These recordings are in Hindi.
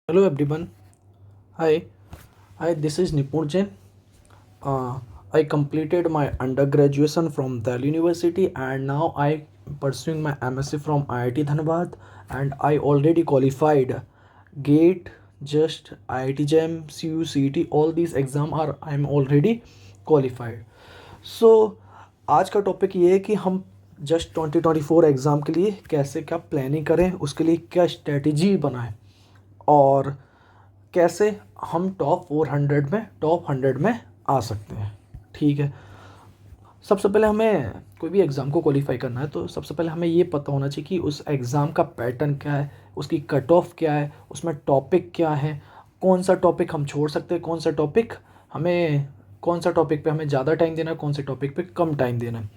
Hello everyone. Hi. Hi, this is Nipur Jain. Uh, I completed my undergraduation from Delhi University and now I pursuing my MSc from IIT Dhanbad and I already qualified GATE, just IIT JAM, CU, CET, all these exam are I'm already qualified. So आज का टॉपिक ये है कि हम जस्ट 2024 एग्ज़ाम के लिए कैसे क्या प्लानिंग करें, उसके लिए क्या स्ट्रेटजी बनाएं और कैसे हम टॉप 100 में आ सकते हैं। ठीक है। सबसे पहले हमें कोई भी एग्ज़ाम को क्वालिफाई करना है तो सबसे पहले हमें ये पता होना चाहिए कि उस एग्ज़ाम का पैटर्न क्या है, उसकी कट ऑफ क्या है, उसमें टॉपिक क्या है, कौन सा टॉपिक हम छोड़ सकते हैं, हमें कौन सा टॉपिक पे हमें ज़्यादा टाइम देना है, कौन से टॉपिक पे कम टाइम देना है।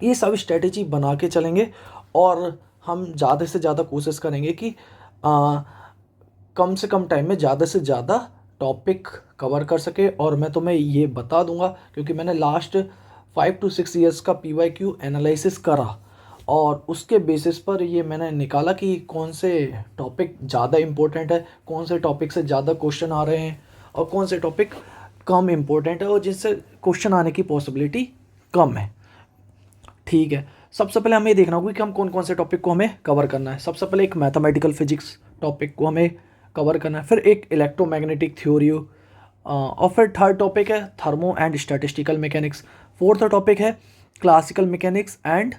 ये सब स्ट्रेटेजी बना के चलेंगे और हम ज़्यादा से ज़्यादा कोशिश करेंगे कि आ, कम से कम टाइम में ज़्यादा से ज़्यादा टॉपिक कवर कर सके। और मैं तुम्हें ये बता दूंगा क्योंकि मैंने लास्ट 5 to 6 ईयर्स का PYQ एनालिसिस करा और उसके बेसिस पर ये मैंने निकाला कि कौन से टॉपिक ज़्यादा इम्पोर्टेंट है, कौन से टॉपिक से ज़्यादा क्वेश्चन आ रहे हैं और कौन से टॉपिक कम इम्पोर्टेंट है और जिनसे क्वेश्चन आने की पॉसिबिलिटी कम है। ठीक है। सबसे पहले हमें ये देखना होगा कि हम कौन कौन से टॉपिक को हमें कवर करना है। सबसे पहले एक मैथमेटिकल फिजिक्स टॉपिक को हमें कवर करना है, फिर एक इलेक्ट्रोमैग्नेटिक थ्योरी और फिर थर्ड टॉपिक है thermo and statistical mechanics. Fourth topic है classical mechanics and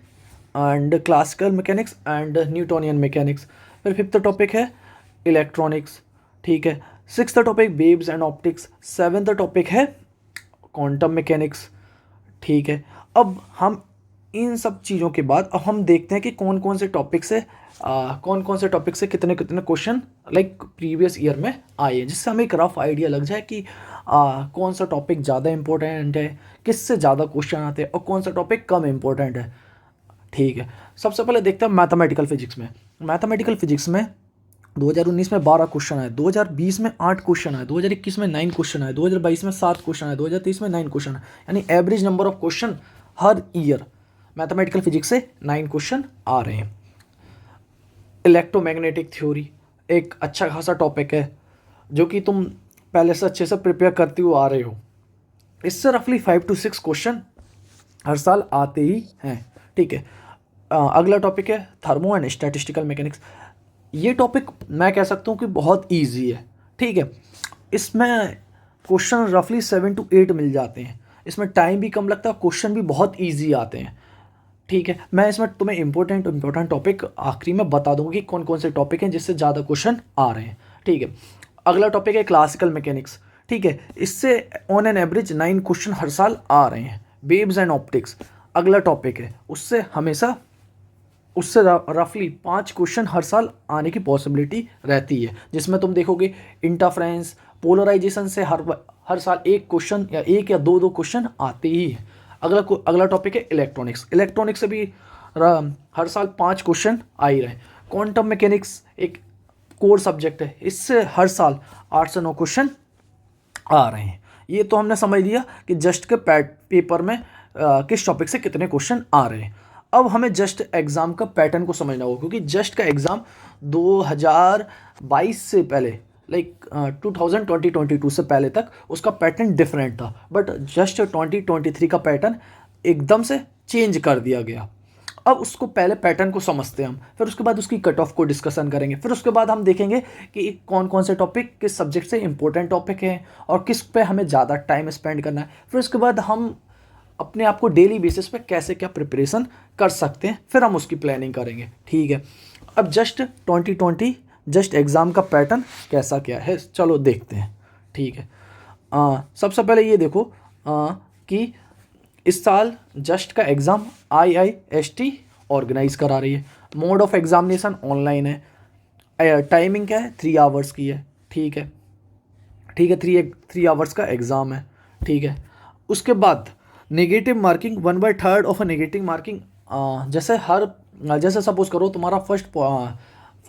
Newtonian mechanics. फिर फिफ्थ टॉपिक है इलेक्ट्रॉनिक्स। ठीक है। Sixth topic waves and optics. Seventh topic है क्वांटम मैकेनिक्स। ठीक है। अब हम इन सब चीज़ों के बाद अब हम देखते हैं कि कौन कौन से टॉपिक से कितने कितने क्वेश्चन लाइक प्रीवियस ईयर में आए हैं, जिससे हमें एक रफ आइडिया लग जाए कि कौन सा टॉपिक ज़्यादा इम्पोर्टेंट है, किससे ज़्यादा क्वेश्चन आते हैं और कौन सा टॉपिक कम इम्पोर्टेंट है। ठीक है। सबसे पहले देखते हैं मैथमेटिकल फिजिक्स में 2019 में 12 क्वेश्चन आए, 2020 में 8 क्वेश्चन आए, 2021 में 9 क्वेश्चन आए, 2022 में 7 क्वेश्चन आए, 2023 में 9 क्वेश्चन आए, यानी average number of question her year mathematical physics से 9 क्वेश्चन आ रहे हैं। इलेक्ट्रोमैग्नेटिक थ्योरी एक अच्छा खासा टॉपिक है जो कि तुम पहले से अच्छे से प्रिपेयर करते हुए आ रहे हो। इससे रफली 5 to 6 क्वेश्चन हर साल आते ही हैं। ठीक है। अगला टॉपिक है थर्मो एंड स्टैटिस्टिकल मैकेनिक्स। ये टॉपिक मैं कह सकता हूँ कि बहुत ईजी है। ठीक है। इसमें क्वेश्चन रफली 7 to 8 मिल जाते हैं, इसमें टाइम भी कम लगता है, क्वेश्चन भी बहुत ईजी आते हैं। ठीक है। मैं इसमें तुम्हें इंपॉर्टेंट टॉपिक आखिरी में बता दूंगा कि कौन कौन से टॉपिक हैं जिससे ज़्यादा क्वेश्चन आ रहे हैं। ठीक है। अगला टॉपिक है क्लासिकल मैकेनिक्स। ठीक है। इससे ऑन एन एवरेज 9 क्वेश्चन हर साल आ रहे हैं। वेव्स एंड ऑप्टिक्स अगला टॉपिक है, उससे रफली 5 क्वेश्चन हर साल आने की पॉसिबिलिटी रहती है, जिसमें तुम देखोगे इंटरफ्रेंस पोलराइजेशन से हर साल एक क्वेश्चन या एक या दो क्वेश्चन आते ही है। अगला टॉपिक है इलेक्ट्रॉनिक्स से भी हर साल 5 क्वेश्चन आ ही रहे हैं। क्वांटम मैकेनिक्स एक कोर सब्जेक्ट है, इससे हर साल 8 से 9 क्वेश्चन आ रहे हैं। ये तो हमने समझ लिया कि जस्ट के पेपर में किस टॉपिक से कितने क्वेश्चन आ रहे हैं। अब हमें जस्ट एग्ज़ाम का पैटर्न को समझना होगा क्योंकि जस्ट का एग्ज़ाम 2022 से पहले लाइक 2022 से पहले तक उसका पैटर्न डिफरेंट था, बट जस्ट 2023 का पैटर्न एकदम से चेंज कर दिया गया। अब उसको पहले पैटर्न को समझते हैं हम, फिर उसके बाद उसकी कट ऑफ को डिस्कशन करेंगे, फिर उसके बाद हम देखेंगे कि कौन कौन से टॉपिक किस सब्जेक्ट से इंपॉर्टेंट टॉपिक हैं और किस पे हमें ज़्यादा टाइम स्पेंड करना है। फिर उसके बाद हम अपने आप को डेली बेसिस पे कैसे क्या प्रिपरेशन कर सकते हैं, फिर हम उसकी प्लानिंग करेंगे। ठीक है। अब जस्ट एग्ज़ाम का पैटर्न कैसा क्या है चलो देखते हैं। ठीक है। सबसे पहले ये देखो कि इस साल जस्ट का एग्ज़ाम IIST ऑर्गेनाइज करा रही है। मोड ऑफ एग्जामिनेशन ऑनलाइन है। टाइमिंग क्या है 3 आवर्स की है। ठीक है। ठीक है। 3 आवर्स का एग्ज़ाम है। ठीक है। उसके बाद negative marking 1/3 of a negative marking. जैसे सपोज करो तुम्हारा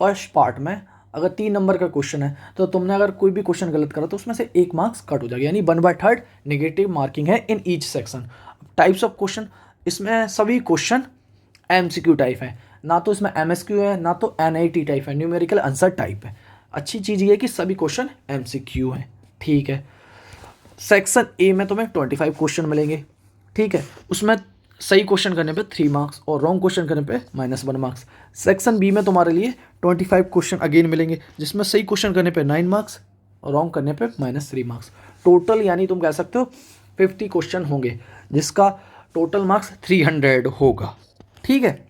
फर्स्ट पार्ट में अगर 3 नंबर का क्वेश्चन है तो तुमने अगर कोई भी क्वेश्चन गलत करा तो उसमें से 1 मार्क्स कट हो जाएगा, यानी 1/3 नेगेटिव मार्किंग है in each section. Types of question, इसमें सभी क्वेश्चन MCQ टाइप है, ना तो इसमें MSQ है ना तो NIT टाइप है, न्यूमेरिकल आंसर टाइप है। अच्छी चीज़ ये है कि सभी क्वेश्चन MCQ हैं, ठीक है। सेक्शन ए में तुम्हें 25 क्वेश्चन मिलेंगे, ठीक है। उसमें सही क्वेश्चन करने पे 3 मार्क्स और रॉन्ग क्वेश्चन करने पे -1 मार्क्स। सेक्शन बी में तुम्हारे लिए 25 क्वेश्चन अगेन मिलेंगे, जिसमें सही क्वेश्चन करने पे 9 मार्क्स और रॉन्ग करने पे -3 मार्क्स। टोटल यानी तुम कह सकते हो 50 क्वेश्चन होंगे, जिसका टोटल मार्क्स 300 होगा, ठीक है।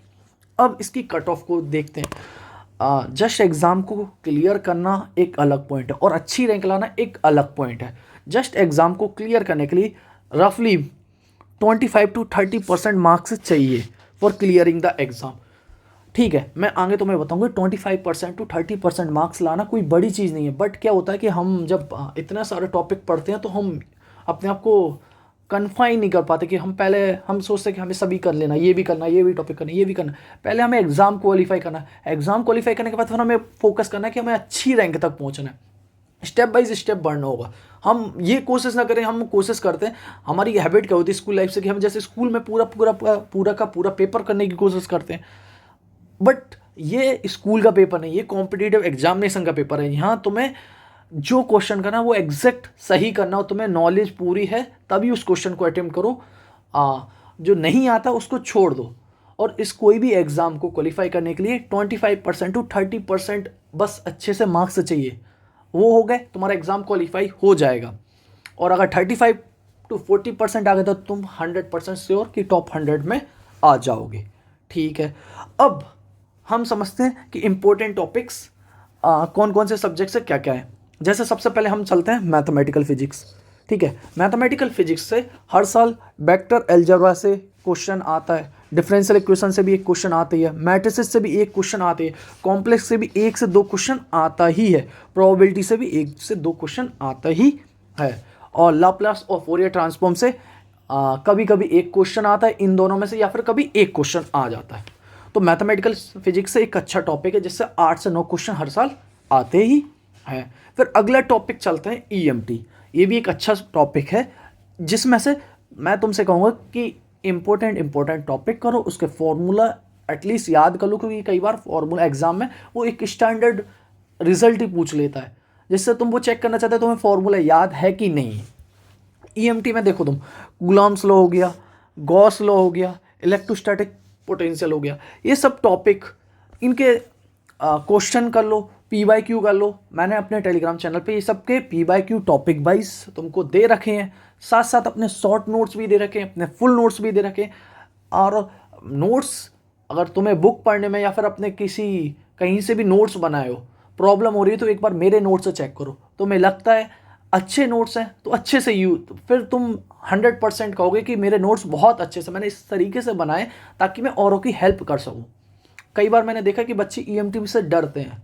अब इसकी कट ऑफ को देखते हैं। जस्ट एग्ज़ाम को क्लियर करना एक अलग पॉइंट है और अच्छी रैंक लाना एक अलग पॉइंट है। जस्ट एग्ज़ाम को क्लियर करने के लिए रफली 25 to 30% मार्क्स चाहिए फॉर क्लियरिंग द एग्ज़ाम, ठीक है। मैं आगे तुम्हें बताऊंगा 25% to 30% मार्क्स लाना कोई बड़ी चीज़ नहीं है, बट क्या होता है कि हम जब इतना सारे टॉपिक पढ़ते हैं तो हम अपने आप को कन्फाइन नहीं कर पाते कि हम सोचते हैं कि हमें सभी कर लेना, ये भी करना, ये भी टॉपिक करना, ये भी करना। पहले हमें एग्ज़ाम क्वालिफाई करना है, एग्ज़ाम क्वालिफाई करने के बाद फिर हमें फोकस करना है कि हमें अच्छी रैंक तक पहुंचना है, स्टेप बाय स्टेप बढ़ना होगा। हम ये कोशिश ना करें, हम कोशिश करते हैं, हमारी हैबिट क्या होती है स्कूल लाइफ से कि हम जैसे स्कूल में पूरा का पूरा पेपर करने की कोशिश करते हैं, बट ये स्कूल का पेपर नहीं, ये कॉम्पिटिटिव एग्जामिनेशन का पेपर है। यहाँ तुम्हें जो क्वेश्चन करना वो एग्जैक्ट सही करना हो, तुम्हें नॉलेज पूरी है तभी उस क्वेश्चन को अटेम्प्ट करो, जो नहीं आता उसको छोड़ दो। और इस कोई भी एग्ज़ाम को क्वालिफाई करने के लिए 25% to 30% बस अच्छे से मार्क्स चाहिए, वो हो गए तुम्हारा एग्ज़ाम क्वालिफाई हो जाएगा। और अगर 35 to 40% आ गए तो तुम 100% श्योर कि टॉप 100 में आ जाओगे, ठीक है। अब हम समझते हैं कि इम्पोर्टेंट टॉपिक्स कौन कौन से सब्जेक्ट से क्या क्या है। जैसे सबसे पहले हम चलते हैं मैथमेटिकल फिजिक्स, ठीक है। मैथमेटिकल फिजिक्स से हर साल वेक्टर अलजेब्रा से क्वेश्चन आता है, डिफरेंशियल इक्वेशन से भी एक क्वेश्चन आती है, मैट्रिसेस से भी एक क्वेश्चन आती है, कॉम्प्लेक्स से भी 1 से 2 क्वेश्चन आता ही है, प्रोबेबिलिटी से भी 1 से 2 क्वेश्चन आता ही है, और लाप्लास और फोरियर ट्रांसफॉर्म से कभी कभी एक क्वेश्चन आता है इन दोनों में से, या फिर कभी एक क्वेश्चन आ जाता है। तो मैथमेटिकल फिजिक्स से एक अच्छा टॉपिक है जिससे 8 से 9 क्वेश्चन हर साल आते ही हैं। फिर अगला टॉपिक चलते हैं EMT। ये भी एक अच्छा टॉपिक है जिसमें से मैं तुमसे कहूँगा कि इम्पोर्टेंट टॉपिक करो, उसके फॉर्मूला एटलीस्ट याद कर लो, क्योंकि कई बार फॉर्मूला एग्जाम में वो एक स्टैंडर्ड रिजल्ट ही पूछ लेता है, जिससे तुम वो चेक करना चाहते हो तुम्हें फॉर्मूला याद है कि नहीं। EMT में देखो तुम कूलॉम्स लॉ हो गया, गॉस लॉ हो गया, इलेक्ट्रोस्टैटिक पोटेंशियल हो गया, ये सब टॉपिक इनके क्वेश्चन कर लो, PYQ कर लो। मैंने अपने टेलीग्राम चैनल पे ये सब के PYQ टॉपिक वाइज तुमको दे रखे हैं, साथ साथ अपने शॉर्ट नोट्स भी दे रखे हैं, अपने फुल नोट्स भी दे रखे हैं। और नोट्स अगर तुम्हें बुक पढ़ने में या फिर अपने कहीं से भी नोट्स बनाए हो प्रॉब्लम हो रही है तो एक बार मेरे नोट्स से चेक करो, तुम्हें लगता है अच्छे नोट्स हैं तो अच्छे से फिर तुम 100% कहोगे कि मेरे नोट्स बहुत अच्छे से मैंने इस तरीके से बनाए ताकि मैं औरों की हेल्प कर सकूं। कई बार मैंने देखा कि बच्चे EMT से डरते हैं,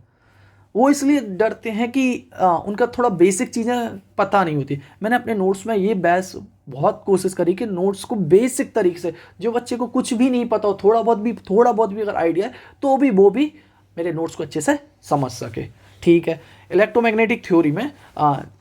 वो इसलिए डरते हैं कि उनका थोड़ा बेसिक चीज़ें पता नहीं होती। मैंने अपने नोट्स में ये बहुत कोशिश करी कि नोट्स को बेसिक तरीके से, जो बच्चे को कुछ भी नहीं पता हो, थोड़ा बहुत भी अगर आइडिया है तो भी वो भी मेरे नोट्स को अच्छे से समझ सके, ठीक है। इलेक्ट्रोमैग्नेटिक थ्योरी में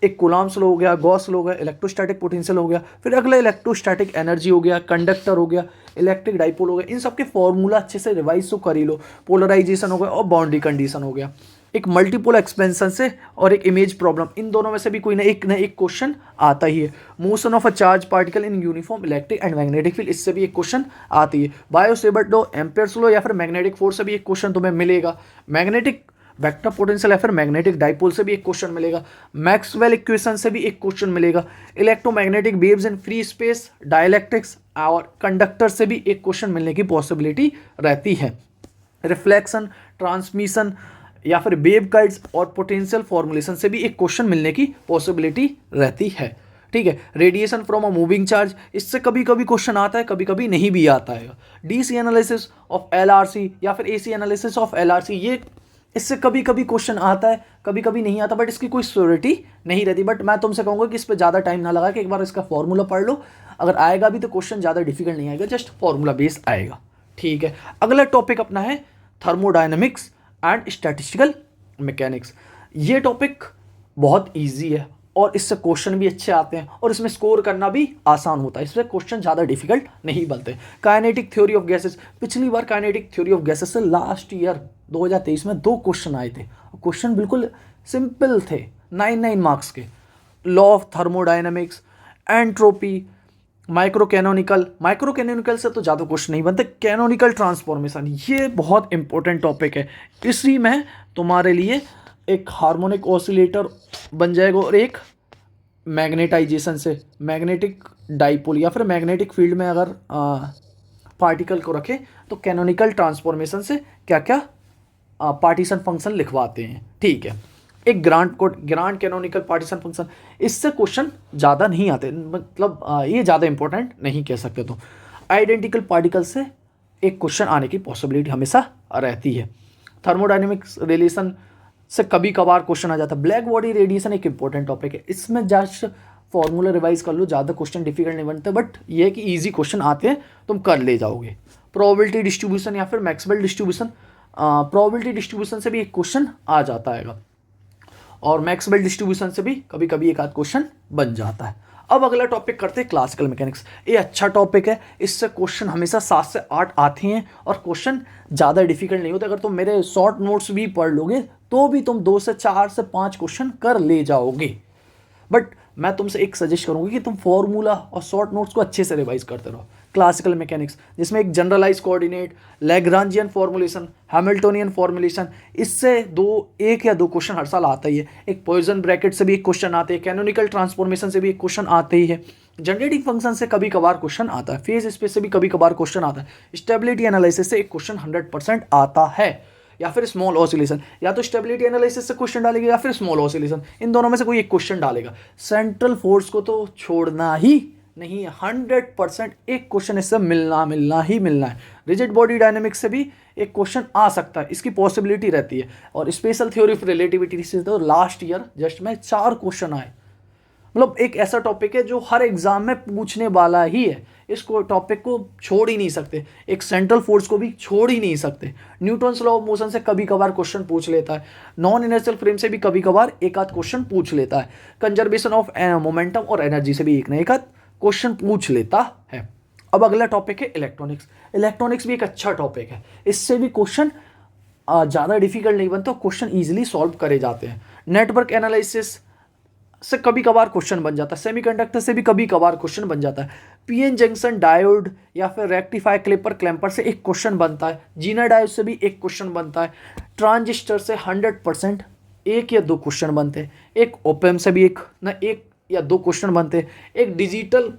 एक कूलॉम्स लॉ हो गया, गॉस लॉ हो गया, इलेक्ट्रोस्टैटिक पोटेंशियल हो गया, फिर अगला इलेक्ट्रोस्टैटिक एनर्जी हो गया, कंडक्टर हो गया, इलेक्ट्रिक डाइपोल हो गया। इन सब के फॉर्मूला अच्छे से रिवाइज तो कर ही लो। पोलराइजेशन हो गया और बाउंड्री कंडीशन हो गया। एक मल्टीपोल एक्सपेंशन से और एक इमेज प्रॉब्लम, इन दोनों में से भी कोई ना एक क्वेश्चन आता ही है। Motion of a charge particle in uniform electric and magnetic field, इससे भी एक क्वेश्चन आती है। बायो-सेवर्ट लॉ, एम्पियर्स लॉ या फिर मैग्नेटिक फोर्स से भी एक क्वेश्चन तुम्हें मिलेगा। मैग्नेटिक वेक्टर पोटेंशियल या फिर मैग्नेटिक डाइपोल से भी एक क्वेश्चन मिलेगा। मैक्सवेल इक्वेशन से भी एक क्वेश्चन मिलेगा। Electromagnetic waves in free space, dielectrics और कंडक्टर से भी एक क्वेश्चन मिलने की पॉसिबिलिटी रहती है। रिफ्लेक्शन, ट्रांसमिशन या फिर वेव गाइड्स और पोटेंशियल फॉर्मुलेशन से भी एक क्वेश्चन मिलने की पॉसिबिलिटी रहती है, ठीक है। Radiation from a moving charge, इससे कभी कभी क्वेश्चन आता है, कभी कभी नहीं भी आता है। DC एनालिसिस ऑफ LRC या फिर AC एनालिसिस ऑफ LRC, ये इससे कभी कभी क्वेश्चन आता है, कभी कभी नहीं आता, बट इसकी कोई श्योरिटी नहीं रहती। बट मैं तुमसे कहूँगा कि इस पर ज़्यादा टाइम ना लगा कि एक बार इसका फॉर्मूला पढ़ लो, अगर आएगा भी तो क्वेश्चन ज़्यादा डिफिकल्ट नहीं आएगा, जस्ट फॉर्मूला बेस आएगा, ठीक है। अगला टॉपिक अपना है थर्मोडायनेमिक्स एंड स्टैटिस्टिकल मैकेनिक्स। ये टॉपिक बहुत ईजी है और इससे क्वेश्चन भी अच्छे आते हैं और इसमें स्कोर करना भी आसान होता है, इसमें क्वेश्चन ज़्यादा डिफिकल्ट नहीं बनते। काइनेटिक थ्योरी ऑफ गैसेस, पिछली बार काइनेटिक थ्योरी ऑफ गैसेस से लास्ट ईयर 2023 में 2 क्वेश्चन आए थे। क्वेश्चन बिल्कुल सिंपल थे, 9 मार्क्स के। Law of thermodynamics, entropy, micro canonical से तो ज़्यादा क्वेश्चन नहीं बनते। कैनोनिकल ट्रांसफॉर्मेशन, ये बहुत इंपॉर्टेंट टॉपिक है। इसी में तुम्हारे लिए एक हार्मोनिक ऑसिलेटर बन जाएगा और एक मैग्नेटाइजेशन से मैग्नेटिक डाइपोल या फिर मैग्नेटिक फील्ड में अगर पार्टिकल को रखें तो कैनोनिकल ट्रांसफॉर्मेशन से क्या क्या पार्टीशन फंक्शन लिखवाते हैं। ठीक है, एक ग्रांड कैनोनिकल पार्टीशन फंक्शन, इससे क्वेश्चन ज़्यादा नहीं आते, मतलब ये ज़्यादा इंपॉर्टेंट नहीं कह सकते। तो आइडेंटिकल पार्टिकल से एक क्वेश्चन आने की पॉसिबिलिटी हमेशा रहती है। थर्मोडायनेमिक्स रिलेशन से कभी कभार क्वेश्चन आ जाता है। ब्लैक बॉडी रेडिएशन एक इंपॉर्टेंट टॉपिक है, इसमें जस्ट फॉर्मूला रिवाइज कर लो, ज़्यादा क्वेश्चन डिफिकल्ट नहीं बनते, बट ये है कि ईजी क्वेश्चन आते हैं, तुम कर ले जाओगे। प्रोबेबिलिटी डिस्ट्रीब्यूशन या फिर मैक्सवेल डिस्ट्रीब्यूशन, प्रोबेबिलिटी डिस्ट्रीब्यूशन से भी एक क्वेश्चन आ जाता है और मैक्सवेल डिस्ट्रीब्यूशन से भी कभी कभी एक आध क्वेश्चन बन जाता है। अब अगला टॉपिक करते हैं क्लासिकल मैकेनिक्स। ये अच्छा टॉपिक है, इससे क्वेश्चन हमेशा 7 से 8 आते हैं और क्वेश्चन ज़्यादा डिफिकल्ट नहीं होते। अगर तुम मेरे शॉर्ट नोट्स भी पढ़ लोगे तो भी तुम 2 से 4 से 5 क्वेश्चन कर ले जाओगे। बट मैं तुमसे एक सजेस्ट करूंगा कि तुम फॉर्मूला और शॉर्ट नोट्स को अच्छे से रिवाइज करते रहो। क्लासिकल मैकेनिक्स जिसमें एक generalise coordinate, Lagrangian formulation, Hamiltonian formulation, इससे एक या दो क्वेश्चन हर साल आता ही है। एक पॉइजन ब्रैकेट से भी एक क्वेश्चन आते हैं, कैनोनिकल ट्रांसफॉर्मेशन से भी एक क्वेश्चन आते ही है, जनरेटिंग फंक्शन से कभी कभार क्वेश्चन आता है, फेज स्पेस से भी कभी कभार क्वेश्चन आता है, स्टेबिलिटी एनालिसिस से एक क्वेश्चन 100% आता है, या फिर स्मॉल ऑसिलेशन, या तो स्टेबिलिटी एनालिसिस से क्वेश्चन डालेगा या फिर स्मॉल ऑसिलेशन, इन दोनों में से कोई एक क्वेश्चन डालेगा। सेंट्रल फोर्स को तो छोड़ना ही नहीं है, 100% एक क्वेश्चन इससे मिलना ही मिलना है। रिजिड बॉडी डायनेमिक्स से भी एक क्वेश्चन आ सकता है, इसकी पॉसिबिलिटी रहती है। और स्पेशल थ्योरी ऑफ रिलेटिविटी से तो लास्ट ईयर जस्ट में 4 क्वेश्चन आए। मतलब एक ऐसा टॉपिक है जो हर एग्जाम में पूछने वाला ही है, इसको टॉपिक को छोड़ ही नहीं सकते। एक सेंट्रल फोर्स को भी छोड़ ही नहीं सकते। न्यूटन्स लॉ ऑफ मोशन से कभी कभार क्वेश्चन पूछ लेता है, नॉन इनर्शियल फ्रेम से भी कभी कभार एक आध क्वेश्चन पूछ लेता है, कंजर्वेशन ऑफ मोमेंटम और एनर्जी से भी एक ना एक आध क्वेश्चन पूछ लेता है। अब अगला टॉपिक है इलेक्ट्रॉनिक्स। इलेक्ट्रॉनिक्स भी एक अच्छा टॉपिक है, इससे भी क्वेश्चन ज़्यादा डिफिकल्ट नहीं बनता, क्वेश्चन ईजिली सॉल्व करे जाते हैं। नेटवर्क एनालिसिस से कभी कभार क्वेश्चन बन जाता है, सेमीकंडक्टर से भी कभी कभार क्वेश्चन बन जाता है, पीएन जंक्शन डायोड या फिर रेक्टिफायर क्लेपर से एक क्वेश्चन बनता है, जीना डायोड से भी एक क्वेश्चन बनता है, ट्रांजिस्टर से 100% एक या दो क्वेश्चन बनते हैं, एक ओपेम से भी एक या दो क्वेश्चन बनते हैं, एक डिजिटल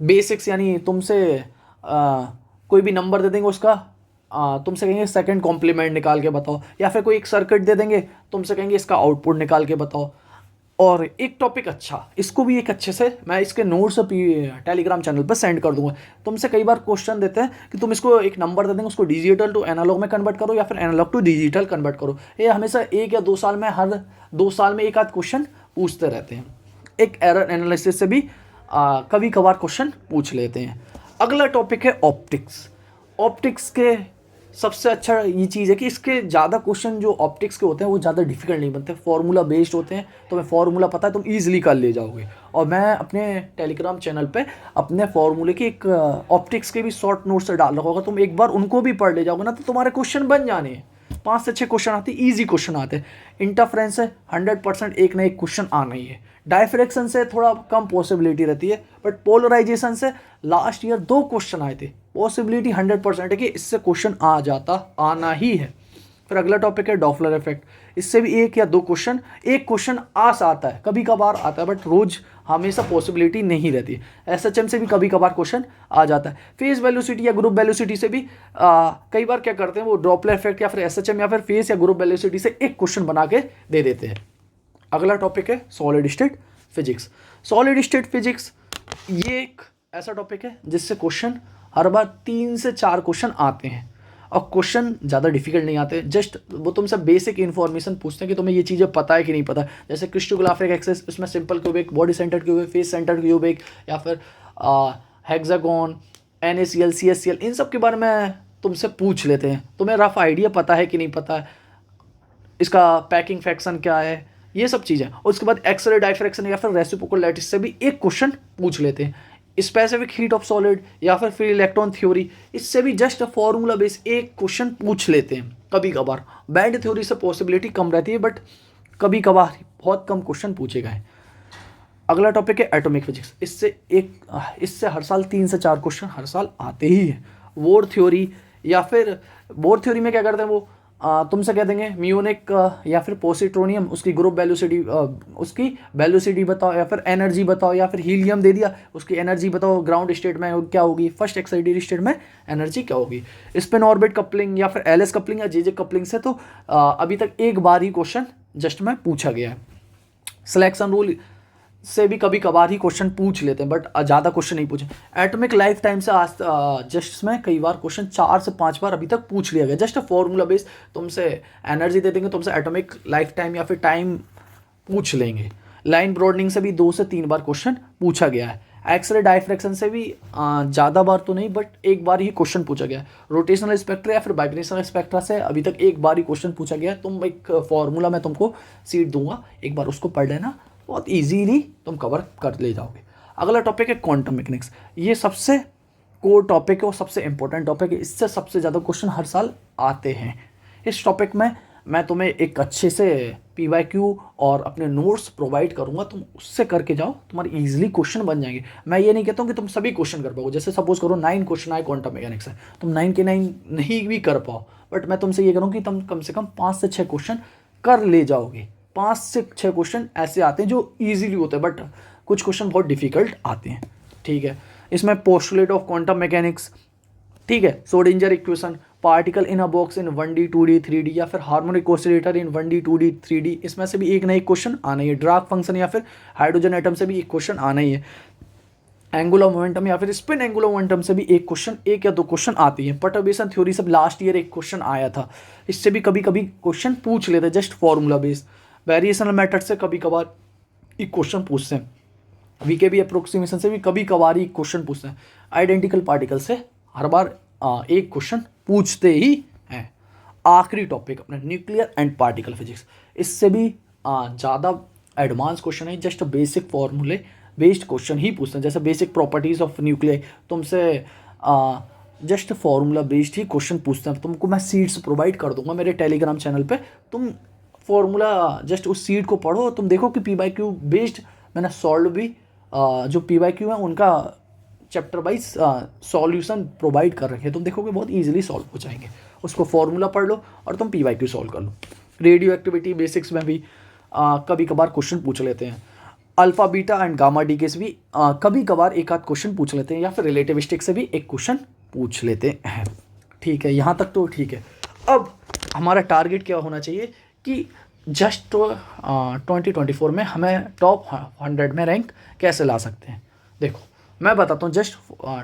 बेसिक्स यानी तुमसे कोई भी नंबर दे देंगे उसका तुमसे कहेंगे सेकंड कॉम्प्लीमेंट निकाल के बताओ, या फिर कोई एक सर्किट दे देंगे तुमसे कहेंगे इसका आउटपुट निकाल के बताओ। और एक टॉपिक अच्छा, इसको भी एक अच्छे से मैं इसके नोट्स टेलीग्राम चैनल पर सेंड कर दूंगा। तुमसे कई बार क्वेश्चन देते हैं कि तुम इसको एक नंबर दे देंगे, उसको डिजिटल टू एनालॉग में कन्वर्ट करो या फिर एनालॉग टू डिजिटल कन्वर्ट करो। ये हमेशा 1 या 2 साल में, हर 2 साल में एक आध क्वेश्चन पूछते रहते हैं। एक एरर एनालिसिस से भी कभी कभार क्वेश्चन पूछ लेते हैं। अगला टॉपिक है ऑप्टिक्स। ऑप्टिक्स के सबसे अच्छा ये चीज़ है कि इसके ज़्यादा क्वेश्चन जो ऑप्टिक्स के होते हैं वो ज़्यादा डिफिकल्ट नहीं बनते, फार्मूला बेस्ड होते हैं, तुम्हें फार्मूला पता है तुम ईजिली कर ले जाओगे। और मैं अपने टेलीग्राम चैनल पे अपने फार्मूले की एक ऑप्टिक्स के भी शॉर्ट नोट्स डाल रखा होगा, तुम एक बार उनको भी पढ़ ले जाओगे ना तो तुम्हारे क्वेश्चन बन जाने हैं। 5 से 6 क्वेश्चन आते हैं, ईजी क्वेश्चन आते हैं। इंटरफ्रेंस से 100% एक ना एक क्वेश्चन आना ही है। डायफ्रेक्शन से थोड़ा कम पॉसिबिलिटी रहती है, बट पोलराइजेशन से लास्ट ईयर 2 क्वेश्चन आए थे, पॉसिबिलिटी 100% है कि इससे क्वेश्चन आना ही है। फिर अगला टॉपिक है डॉपलर इफेक्ट। इससे भी 1 या 2 क्वेश्चन, एक क्वेश्चन आता है, कभी कभार आता है, बट रोज हमेशा पॉसिबिलिटी नहीं रहती है। एसएचएम से भी कभी कभार क्वेश्चन आ जाता है। फेस वेलोसिटी या ग्रुप वेलोसिटी से भी कई बार क्या करते हैं वो डॉपलर इफेक्ट या फिर एसएचएम या फिर फेस या ग्रुप वेलोसिटी से एक क्वेश्चन बना के दे देते हैं। अगला टॉपिक है solid state physics. Solid state physics ये एक ऐसा टॉपिक है जिससे क्वेश्चन हर बार 3 से 4 क्वेश्चन आते हैं, और क्वेश्चन ज़्यादा डिफिकल्ट नहीं आते, जस्ट वो तुमसे बेसिक इन्फॉर्मेशन पूछते हैं कि तुम्हें ये चीज़ें पता है कि नहीं पता। जैसे क्रिस्टोग्राफिक एक्सेस, उसमें simple cubic, body centre cubic, face centre cubic, या फिर हेक्सागोन, NaCl, CaCl, इन सब के बारे में तुमसे पूछ लेते हैं। तुम्हें रफ आइडिया पता है कि नहीं पता है, इसका पैकिंग फ्रैक्शन क्या है, ये सब चीज़ें। उसके बाद एक्सरे डाइफ्रैक्शन या फिर रेसिप्रोकल लैटिस से भी एक क्वेश्चन पूछ लेते हैं। स्पेसिफिक हीट ऑफ सॉलिड या फिर फ्री इलेक्ट्रॉन थ्योरी, इससे भी जस्ट फॉर्मूला बेस एक क्वेश्चन पूछ लेते हैं। कभी कभार। बैंड थ्योरी से पॉसिबिलिटी कम रहती है, बट कभी कभार बहुत कम क्वेश्चन पूछे गए। अगला टॉपिक है एटॉमिक फिजिक्स। इससे हर साल 3 से 4 क्वेश्चन हर साल आते ही हैं। बोर थ्योरी, या फिर बोर थ्योरी में क्या करते हैं वो, तुमसे कह देंगे म्यूनिक या फिर पोसिट्रोनियम, उसकी ग्रुप वेलोसिटी, उसकी वेलोसिटी बताओ, या फिर एनर्जी बताओ, या फिर हीलियम दे दिया उसकी एनर्जी बताओ, ग्राउंड स्टेट में क्या होगी, फर्स्ट एक्साइटेड स्टेट में एनर्जी क्या होगी। स्पिन ऑर्बिट कपलिंग या फिर एलएस कपलिंग या जे कपलिंग से तो अभी तक एक बार ही क्वेश्चन जस्ट में पूछा गया है। सिलेक्शन रूल से भी कभी कभार ही क्वेश्चन पूछ लेते हैं, बट ज़्यादा क्वेश्चन नहीं पूछे। एटॉमिक लाइफ टाइम से आज जस्ट में कई बार क्वेश्चन 4 से 5 बार अभी तक पूछ लिया गया। जस्ट फॉर्मूला बेस्ड तुमसे एनर्जी दे देंगे, तुमसे एटॉमिक लाइफ टाइम या फिर टाइम पूछ लेंगे। लाइन ब्रॉडनिंग से भी 2 से 3 बार क्वेश्चन पूछा गया है। एक्सरे डायफ्रैक्शन से भी ज़्यादा बार तो नहीं, बट एक बार ही क्वेश्चन पूछा गया है। रोटेशनल स्पेक्ट्रा या फिर वाइब्रेशनल स्पेक्ट्रा से अभी तक एक बार ही क्वेश्चन पूछा गया है। तुम एक फॉर्मूला मैं तुमको सीट दूंगा, एक बार उसको पढ़ लेना, बहुत इजीली तुम कवर कर ले जाओगे। अगला टॉपिक है क्वांटम मैकेनिक्स। ये सबसे कोर टॉपिक है और सबसे इंपॉर्टेंट टॉपिक है। इससे सबसे ज़्यादा क्वेश्चन हर साल आते हैं। इस टॉपिक में मैं तुम्हें एक अच्छे से PYQ और अपने नोट्स प्रोवाइड करूंगा, तुम उससे करके जाओ, तुम्हारे इजीली क्वेश्चन बन जाएंगे। मैं ये नहीं कहता हूँ कि तुम सभी क्वेश्चन कर पाओगे। जैसे सपोज करो 9 क्वेश्चन आए क्वांटम मैकेनिक्स से, तुम 9 के 9 नहीं भी कर पाओ, बट मैं तुमसे ये करूँ कि तुम कम से कम 5 से 6 क्वेश्चन कर ले जाओगे। 5 से 6 क्वेश्चन ऐसे आते हैं जो ईजिली होते हैं, बट कुछ क्वेश्चन बहुत डिफिकल्ट आते हैं। ठीक है, इसमें पोस्टुलेट ऑफ क्वांटम मैकेनिक्स, ठीक है, Schrodinger equation, particle in a box in 1D 2D 3D, या फिर हार्मोनिक ऑसिलेटर इन 1D 2D 3D, इसमें से भी एक ना एक क्वेश्चन आना ही है। ड्राग फंक्शन या फिर हाइड्रोजन एटम से भी एक क्वेश्चन आना ही है। एंगुलर मोमेंटम या फिर स्पिन एंगुलर मोमेंटम से भी एक या दो क्वेश्चन आती है। परटर्बेशन थ्योरी से लास्ट ईयर एक क्वेश्चन आया था, इससे भी कभी कभी क्वेश्चन पूछ लेते हैं, just formula based. Variational method से कभी कभार एक क्वेश्चन पूछते हैं। VKB अप्रोक्सीमेशन से भी कभी कभार ही क्वेश्चन पूछते हैं। आइडेंटिकल पार्टिकल से हर बार एक क्वेश्चन पूछते ही हैं। आखिरी टॉपिक अपना न्यूक्लियर एंड पार्टिकल फिजिक्स। इससे भी ज़्यादा एडवांस क्वेश्चन है, जस्ट बेसिक फॉर्मूले बेस्ड क्वेश्चन ही पूछते हैं। जैसे बेसिक प्रॉपर्टीज ऑफ न्यूक्लियर, तुमसे जस्ट फॉर्मूला बेस्ड ही क्वेश्चन पूछते हैं। तुमको मैं सीट्स प्रोवाइड कर दूंगा मेरे टेलीग्राम चैनल पे, तुम फॉर्मूला जस्ट उस सीट को पढ़ो, तुम देखो कि PYQ बेस्ड मैंने सॉल्व भी जो PYQ है उनका चैप्टर वाइज सॉल्यूशन प्रोवाइड कर रखे हैं। तुम देखोगे बहुत इजीली सॉल्व हो जाएंगे। उसको फॉर्मूला पढ़ लो और तुम PYQ सॉल्व कर लो। रेडियो एक्टिविटी बेसिक्स में भी कभी कभार क्वेश्चन पूछ लेते हैं। Alpha beta and gamma D के से भी कभी कभार एक आध क्वेश्चन पूछ लेते हैं, या फिर रिलेटिविस्टिक से भी एक क्वेश्चन पूछ लेते हैं। ठीक है, यहाँ तक तो ठीक है। अब हमारा टारगेट क्या होना चाहिए कि जस्ट 2024 में हमें टॉप 100 में रैंक कैसे ला सकते हैं। देखो मैं बताता हूँ जस्ट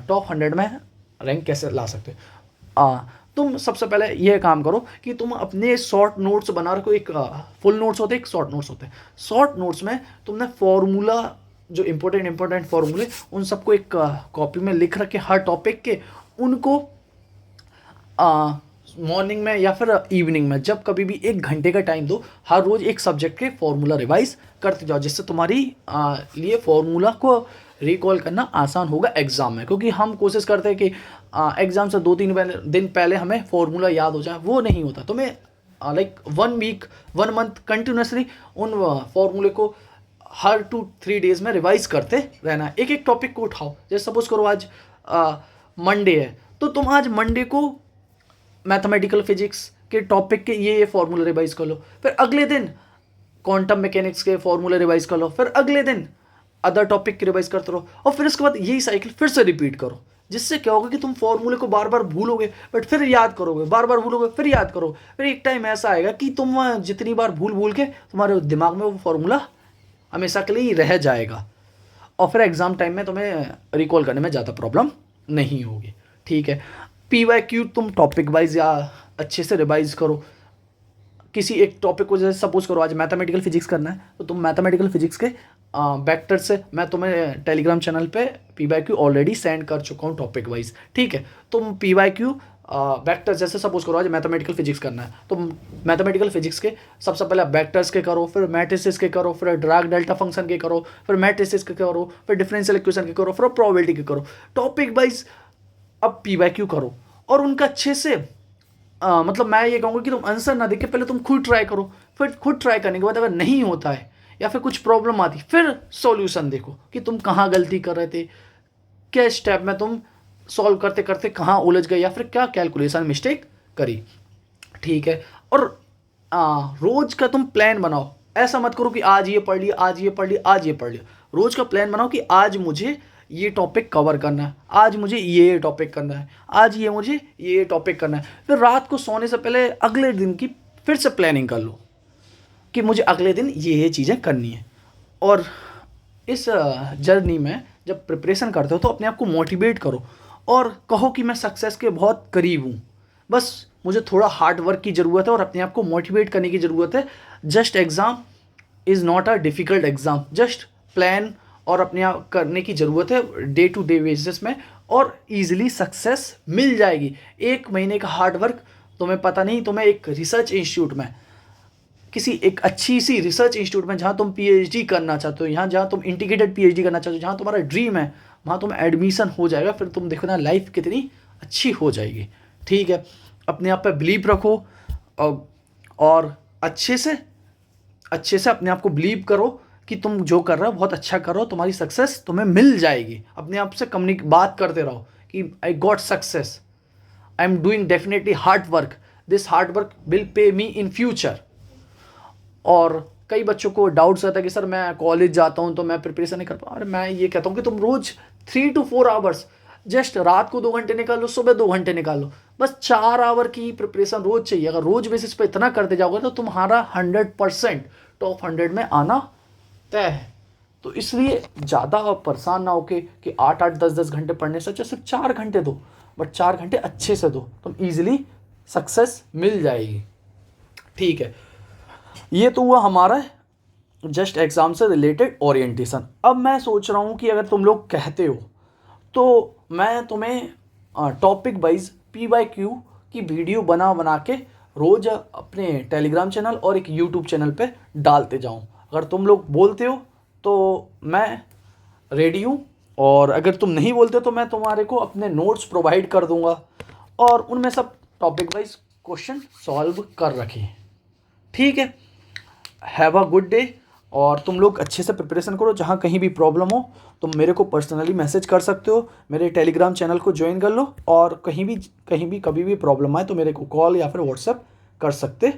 टॉप 100 में रैंक कैसे ला सकते हैं। तुम सबसे पहले ये काम करो कि तुम अपने शॉर्ट नोट्स बना रखो। एक फुल नोट्स होते हैं, एक शॉर्ट नोट्स होते हैं। शॉर्ट नोट्स में तुमने फॉर्मूला जो इंपॉर्टेंट फॉर्मूले उन सबको एक कॉपी में लिख रखे, हर टॉपिक के, उनको मॉर्निंग में या फिर इवनिंग में जब कभी भी 1 घंटे का टाइम दो, हर रोज एक सब्जेक्ट के फॉर्मूला रिवाइज करते जाओ, जिससे तुम्हारी लिए फॉर्मूला को रिकॉल करना आसान होगा एग्जाम में। क्योंकि हम कोशिश करते हैं कि एग्जाम से 2-3 दिन पहले हमें फॉर्मूला याद हो जाए, वो नहीं होता। तुम्हें लाइक 1 मंथ कंटिन्यूसली उन फॉर्मूले को हर 2-3 डेज में रिवाइज करते रहना। एक एक टॉपिक को उठाओ। जैसे सपोज करो आज मंडे है, तो तुम आज मंडे को मैथमेटिकल फिजिक्स के टॉपिक के ये फॉर्मूले रिवाइज कर लो, फिर अगले दिन क्वांटम मैकेनिक्स के फॉर्मूले रिवाइज कर लो, फिर अगले दिन अदर टॉपिक के रिवाइज करते रहो, और फिर उसके बाद यही साइकिल फिर से रिपीट करो। जिससे क्या होगा कि तुम फॉर्मूले को बार बार भूलोगे, बट फिर याद करोगे, बार बार भूलोगे, फिर याद करो, फिर एक टाइम ऐसा आएगा कि तुम जितनी बार भूल के तुम्हारे दिमाग में वो फॉर्मूला हमेशा के लिए ही रह जाएगा, और फिर एग्जाम टाइम में तुम्हें रिकॉल करने में ज़्यादा प्रॉब्लम नहीं होगी। ठीक है, PYQ तुम टॉपिक वाइज या अच्छे से रिवाइज करो। किसी एक टॉपिक को, जैसे सपोज करो आज मैथमेटिकल फिजिक्स करना है, तो तुम मैथमेटिकल फिजिक्स के वेक्टर से, मैं तुम्हें टेलीग्राम चैनल पे PYQ ऑलरेडी सेंड कर चुका हूँ टॉपिक वाइज। ठीक है, तुम PYQ वेक्टर, जैसे सपोज करो आज मैथमेटिकल फिजिक्स करना है, तो मैथमेटिकल फिजिक्स के सबसे पहले वेक्टर्स के करो, फिर मैट्रिसेस के करो, फिर ड्रैग डेल्टा फंक्शन के करो, फिर मैट्रिसेस के करो, फिर डिफरेंशियल इक्वेशन के करो, फिर प्रोबेबिलिटी के करो। टॉपिक वाइज अब PYQ करो और उनका अच्छे से मतलब मैं ये कहूँगा कि तुम आंसर ना देख के पहले तुम खुद ट्राई करो, फिर खुद ट्राई करने के बाद अगर नहीं होता है या फिर कुछ प्रॉब्लम आती, फिर सॉल्यूशन देखो कि तुम कहाँ गलती कर रहे थे, क्या स्टेप में तुम सॉल्व करते करते कहाँ उलझ गए या फिर क्या कैलकुलेशन मिस्टेक करी। ठीक है। और रोज का तुम प्लान बनाओ, ऐसा मत करो कि आज ये पढ़ लिया, आज ये पढ़ लिया, आज ये पढ़ लिया। रोज का प्लान बनाओ कि आज मुझे ये टॉपिक कवर करना है, आज मुझे ये टॉपिक करना है, आज ये मुझे ये टॉपिक करना है। फिर रात को सोने से पहले अगले दिन की फिर से प्लानिंग कर लो कि मुझे अगले दिन ये चीज़ें करनी है। और इस जर्नी में जब प्रिपरेशन करते हो तो अपने आप को मोटिवेट करो और कहो कि मैं सक्सेस के बहुत करीब हूँ, बस मुझे थोड़ा हार्ड वर्क की ज़रूरत है और अपने आप को मोटिवेट करने की ज़रूरत है। Just exam is not a difficult exam, just plan और अपने आप करने की ज़रूरत है डे टू डे बेसिस में, और ईजिली सक्सेस मिल जाएगी। 1 महीने का हार्ड वर्क, तुम्हें पता नहीं, तुम्हें एक रिसर्च इंस्टीट्यूट में, किसी एक अच्छी सी रिसर्च इंस्टीट्यूट में जहाँ तुम पीएचडी करना चाहते हो, यहाँ जहाँ तुम इंटीग्रेटेड पीएचडी करना चाहते हो, जहाँ तुम्हारा ड्रीम है, वहाँ तुम एडमिशन हो जाएगा। फिर तुम देखो ना लाइफ कितनी अच्छी हो जाएगी। ठीक है। अपने आप पे बिलीव रखो और अच्छे से अपने आप को बिलीव करो कि तुम जो कर रहे हो बहुत अच्छा करो, तुम्हारी सक्सेस तुम्हें मिल जाएगी। अपने आप से बात करते रहो कि I got success, I am doing definitely hard work, this hard work will pay me in future. और कई बच्चों को डाउट्स रहता है कि सर मैं कॉलेज जाता हूँ तो मैं प्रिपरेशन नहीं कर पाऊँ। अरे मैं ये कहता हूँ कि तुम रोज 3 to 4 आवर्स, जस्ट रात को 2 घंटे निकाल लो, सुबह 2 घंटे निकाल लो, बस 4 आवर की प्रिपरेशन रोज चाहिए। अगर रोज बेसिस पे इतना करते जाओगे तो तुम्हारा 100% टॉप 100 में आना तय है। तो इसलिए ज़्यादा परेशान ना होके कि 8-8 10-10 घंटे पढ़ने से अच्छा सिर्फ 4 घंटे दो, बट 4 घंटे अच्छे से दो, तुम ईजिली सक्सेस मिल जाएगी। ठीक है। ये तो हुआ हमारा जस्ट एग्ज़ाम से रिलेटेड ओरिएंटेशन। अब मैं सोच रहा हूँ कि अगर तुम लोग कहते हो तो मैं तुम्हें टॉपिक वाइज PYQ की वीडियो बना के रोज़ अपने टेलीग्राम चैनल और एक यूट्यूब चैनल पे डालते जाऊँ। अगर तुम लोग बोलते हो तो मैं रेडी हूँ, और अगर तुम नहीं बोलते तो मैं तुम्हारे को अपने नोट्स प्रोवाइड कर दूँगा और उनमें सब टॉपिक वाइज क्वेश्चन सॉल्व कर रखे। ठीक है। हैव अ गुड डे, और तुम लोग अच्छे से प्रिपरेशन करो। जहाँ कहीं भी प्रॉब्लम हो तुम मेरे को पर्सनली मैसेज कर सकते हो, मेरे टेलीग्राम चैनल को ज्वाइन कर लो, और कहीं भी कभी भी प्रॉब्लम आए तो मेरे को कॉल या फिर व्हाट्सएप कर सकते हो।